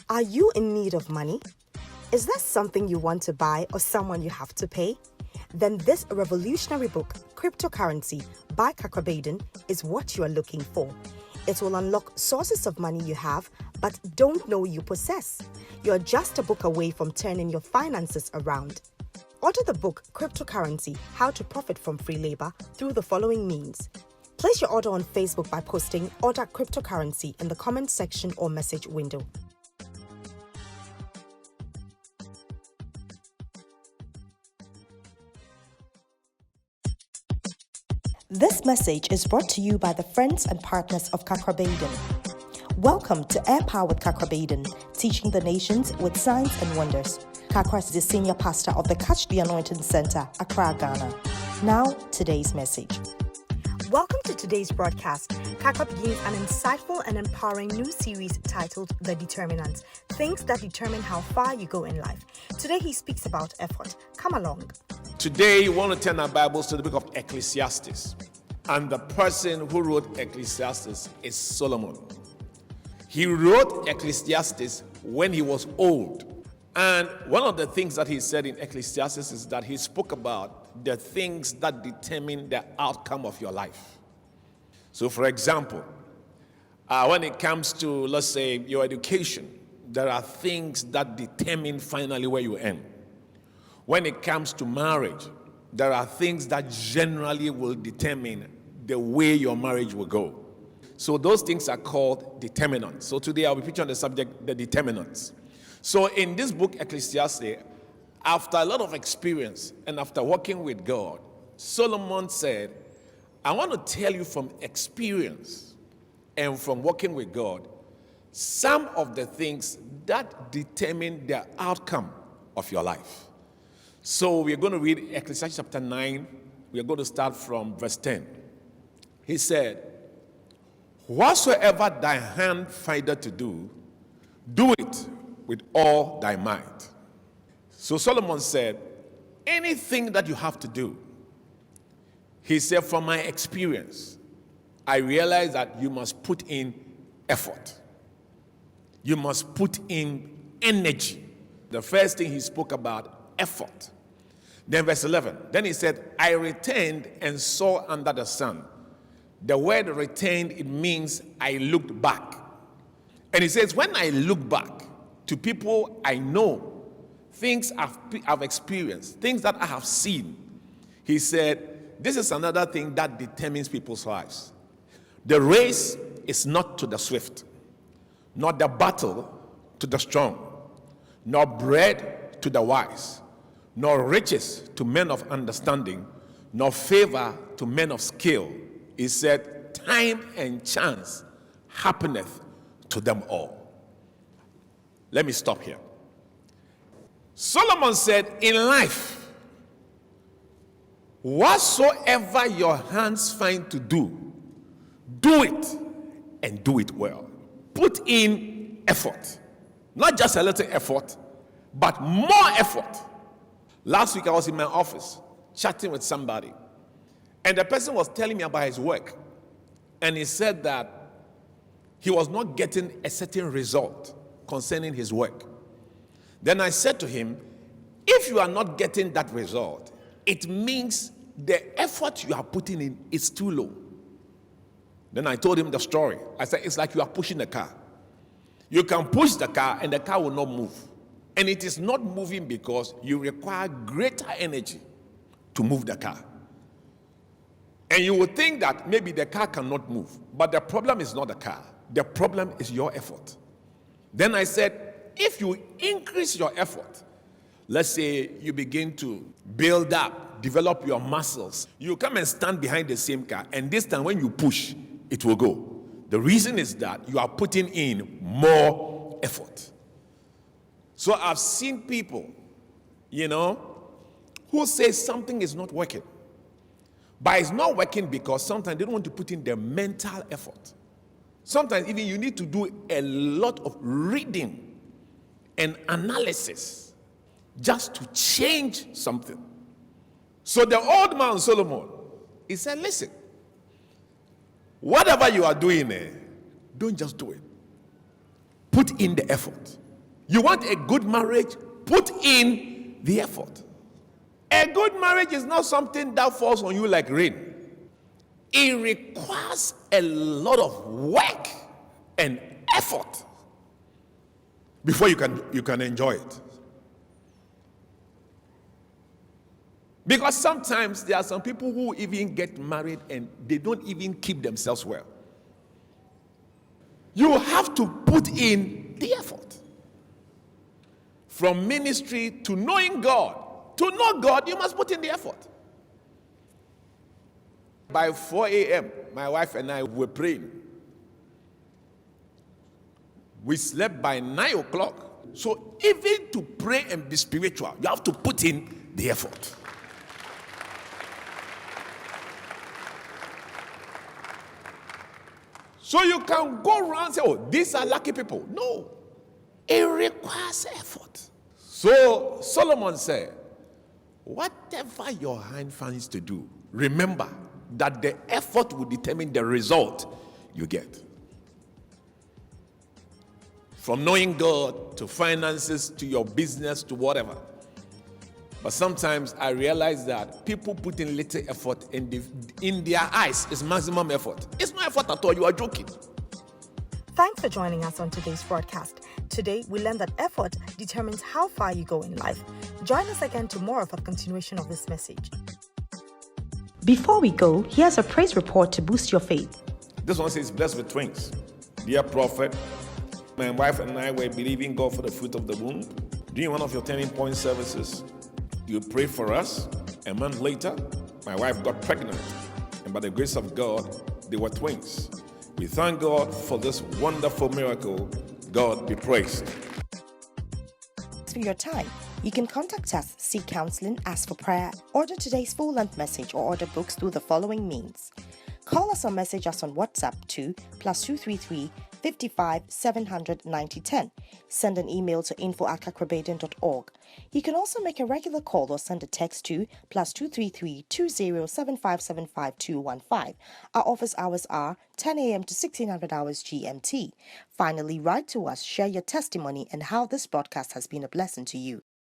Are you in need of money? Is there something you want to buy or someone you have to pay? Then this revolutionary book, Cryptocurrency by Kakra, is what you are looking for. It will unlock sources of money you have but don't know you possess. You're just a book away from turning your finances around. Order the book Cryptocurrency, How to Profit from Free Labor through the following means. Place your order on Facebook by posting Order Cryptocurrency in the comment section or message window. This message is brought to you by the friends and partners of Kakra. Welcome to Air Power with Kakra, teaching the nations with signs and wonders. Kakra is the senior pastor of the Catch the Anointing Center, Accra, Ghana. Now, today's message. Welcome to today's broadcast. Kakra begins an insightful and empowering new series titled The Determinants, things that determine how far you go in life. Today he speaks about effort. Come along. Today, we want to turn our Bibles to the book of Ecclesiastes. And the person who wrote Ecclesiastes is Solomon. He wrote Ecclesiastes when he was old. And one of the things that he said in Ecclesiastes is that he spoke about the things that determine the outcome of your life. So, for example, when it comes to, let's say, your education, there are things that determine finally where you end. When it comes to marriage, there are things that generally will determine the way your marriage will go. So those things are called determinants. So today I'll be preaching on the subject, the determinants. So in this book, Ecclesiastes, after a lot of experience and after working with God, Solomon said, I want to tell you from experience and from working with God, some of the things that determine the outcome of your life. So we're going to read Ecclesiastes chapter 9. We're going to start from verse 10. He said, whatsoever thy hand findeth to do, do it with all thy might. So Solomon said, anything that you have to do, he said, from my experience, I realize that you must put in effort. You must put in energy. The first thing he spoke about, effort. Then verse 11, then he said, I returned and saw under the sun. The word returned, it means I looked back. And he says, when I look back to people I know, things I've experienced, things that I have seen, he said, this is another thing that determines people's lives. The race is not to the swift, not the battle to the strong, nor bread to the wise, nor riches to men of understanding, nor favor to men of skill. He said, time and chance happeneth to them all. Let me stop here. Solomon said, in life, whatsoever your hands find to do, do it and do it well. Put in effort. Not just a little effort, but more effort. Last week I was in my office chatting with somebody, and the person was telling me about his work, and he said that he was not getting a certain result concerning his work. Then I said to him, if you are not getting that result, it means the effort you are putting in is too low. Then I told him the story. I said, it's like you are pushing a car. You can push the car and the car will not move. And it is not moving because you require greater energy to move the car. And you would think that maybe the car cannot move. But the problem is not the car. The problem is your effort. Then I said, if you increase your effort, let's say you begin to build up, develop your muscles, you come and stand behind the same car, and this time when you push, it will go. The reason is that you are putting in more effort. So I've seen people, who say something is not working. But it's not working because sometimes they don't want to put in the mental effort. Sometimes even you need to do a lot of reading and analysis just to change something. So the old man Solomon, he said, listen, whatever you are doing, don't just do it. Put in the effort. You want a good marriage? Put in the effort. A good marriage is not something that falls on you like rain. It requires a lot of work and effort before you can enjoy it. Because sometimes there are some people who even get married and they don't even keep themselves well. You have to put in the effort. From ministry to knowing God. To know God, you must put in the effort. By 4 a.m., my wife and I were praying. We slept by 9 o'clock. So even to pray and be spiritual, you have to put in the effort. So you can go around and say, oh, these are lucky people. No. It requires effort. So Solomon said, whatever your hand finds to do, remember that the effort will determine the result you get. From knowing God to finances to your business to whatever. But sometimes I realize that people put in little effort and in their eyes is maximum effort. It's no effort at all. You are joking. Thanks for joining us on today's broadcast. Today, we learned that effort determines how far you go in life. Join us again tomorrow for the continuation of this message. Before we go, here's a praise report to boost your faith. This one says, blessed with twins. Dear prophet, my wife and I were believing God for the fruit of the womb. During one of your turning point services, you prayed for us. A month later, my wife got pregnant. And by the grace of God, they were twins. We thank God for this wonderful miracle. God be praised. Thanks for your time. You can contact us, seek counseling, ask for prayer, order today's full-length message, or order books through the following means. Call us or message us on WhatsApp to +233 55 700 9010. Send an email to info@kakrabaden.org. You can also make a regular call or send a text to +233 20 7575 215. Our office hours are 10 a.m. to 1600 hours GMT. Finally, write to us, share your testimony and how this broadcast has been a blessing to you.